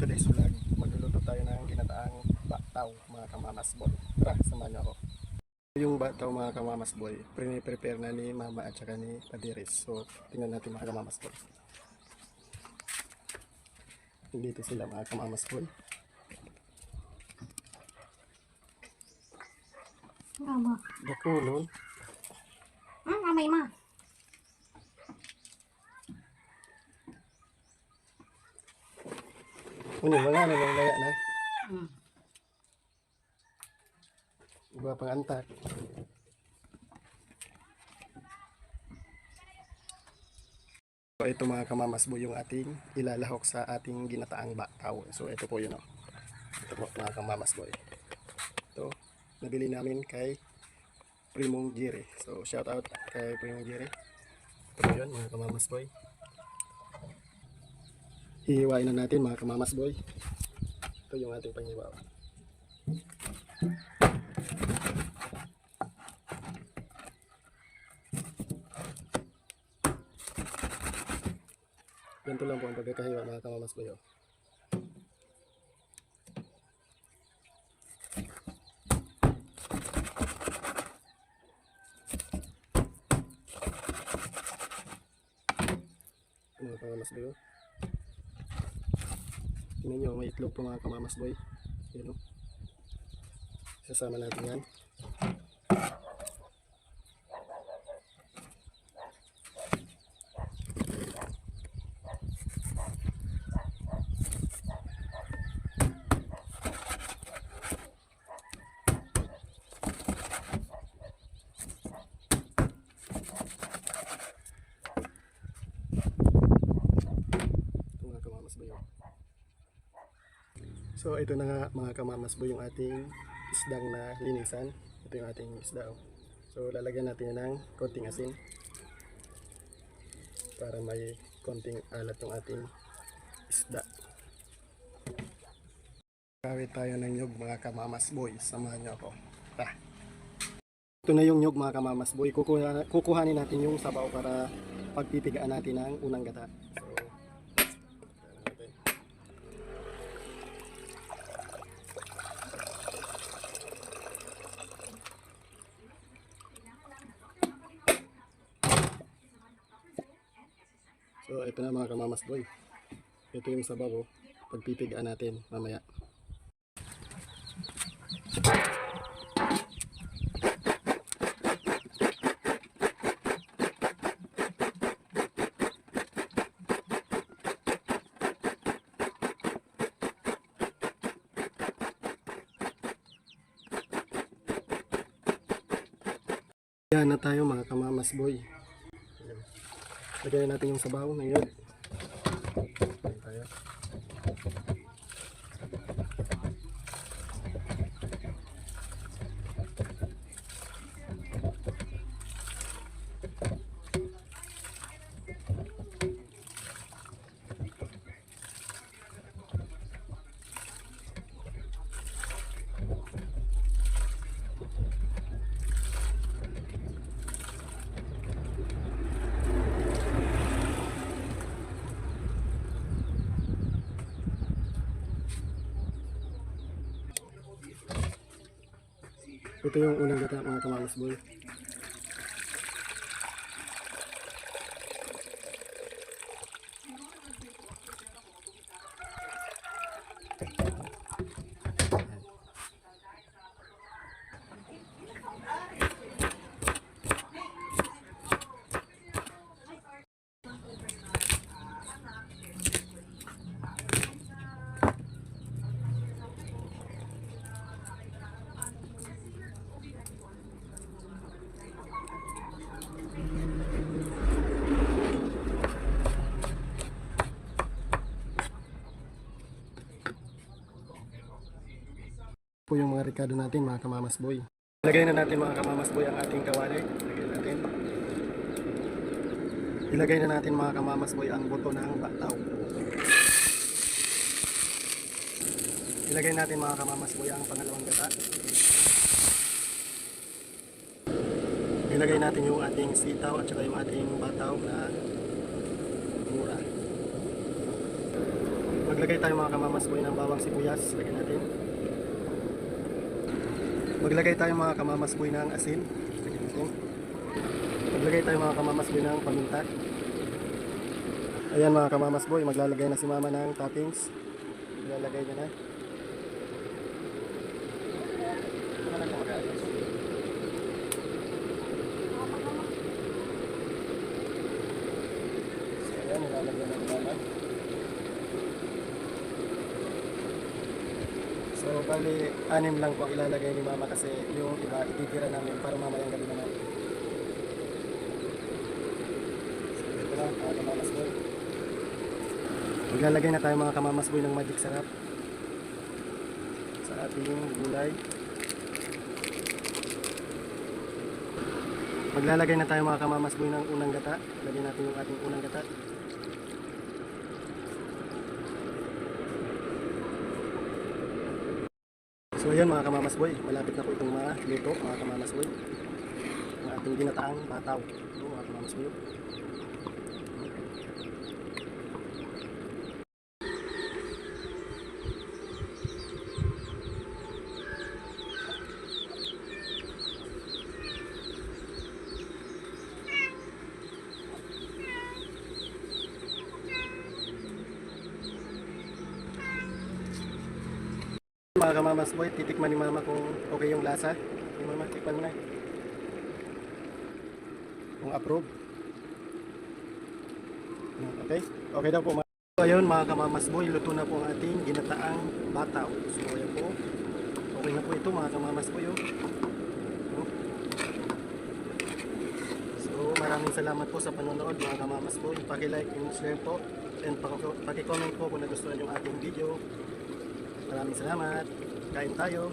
today's vlog, magluluto tayo ng ginataang bataw mga kamamas boy. Tara, samahan niyo ako. Yung bataw mga kamamas boy, prepare na ni mama at saka ni Padiris. So, tingnan natin mga kamamas boy. Dito sila mga kamamas boy. Mama. Bakulon. Amay ma. Ano, mga ano lang laya na. Iba pang antak. So, ito mga kamamas boy yung ating ilalahok sa ating ginataang bataw. So, ito po yun o. Ito po mga kamamas boy. Ito, nabili namin kay Primong Jiri. So, shout out kay Primong Jiri. Ito po yun mga kamamas boy. Hihiwain na natin mga kamamas boy. Ito yung ating panghiwa. Ganito lang po ang pagkakahiwa mga kamamas boy. Mga kamamas boy. Tingnan nyo, may itlog po mga kamamas boy. Yan o. Sasama natin yan. So ito na nga mga kamamas boy yung ating isdang na linisan. Ito yung ating isda. So lalagyan natin yan ng konting asin para may konting alat yung ating isda. Kawit tayo ng nyug mga kamamas boy. Samahan nyo ako. Tara. Ito na yung nyug mga kamamas boy. Kukuhanin natin yung sabaw para pagpipigaan natin ng unang gata. So ito na mga kamamas boy. Ito yung sabaw, pagpipigaan natin mamaya. Yan na tayo mga kamamas boy. Lagyan natin yung sabaw ngayon. Tayo. Ito yung unang gata mga kamamas boy. Po yung mga rekado natin mga kamamas boy. Ilagay na natin mga kamamas boy ang ating kawali. Ilagay na natin mga kamamas boy ang buto ng bataw. Ilagay natin mga kamamas boy ang pangalawang gata. Ilagay natin yung ating sitaw at saka yung ating bataw na mura. Maglagay tayo mga kamamasboy ng bawang sibuyas. Lagyan natin. Maglagay tayo mga kamamasboy ng asin. Lagyan natin. Maglagay tayo mga kamamasboy ng paminta. Ayan mga kamamasboy, maglalagay na si mama ng toppings. Maglalagay niya na. So ayan, nilalagay na ni mama. So bali, 6 lang po ilalagay ni mama kasi yung iba ititira namin para mamayang gabi naman. So ito na, mga kamamasboy. Maglalagay na tayo mga kamamasboy ng magic sarap sa ating gulay. Maglalagay na tayo mga kamamasboy ng unang gata. Lagyan natin yung ating unang gata. So ayan mga kamamasboy, malapit na po itong maluto mga kamamasboy. Ang ating ginataang bataw. Ito mga kamamasboy. Mga kamamasboy, titikman ni mama kung okay yung lasa. Yung mama, tikman mo na. Kung approve. Okay? Okay daw po. So ayun mga kamamasboy, luto na po ang ating ginataang bataw. So ayan po. Okay na po ito mga kamamasboy. Oh. So maraming salamat po sa panonood mga kamamasboy. Paki-like and share po. And paki-comment po kung nagustuhan yung ating video. Maraming salamat. Kain tayo.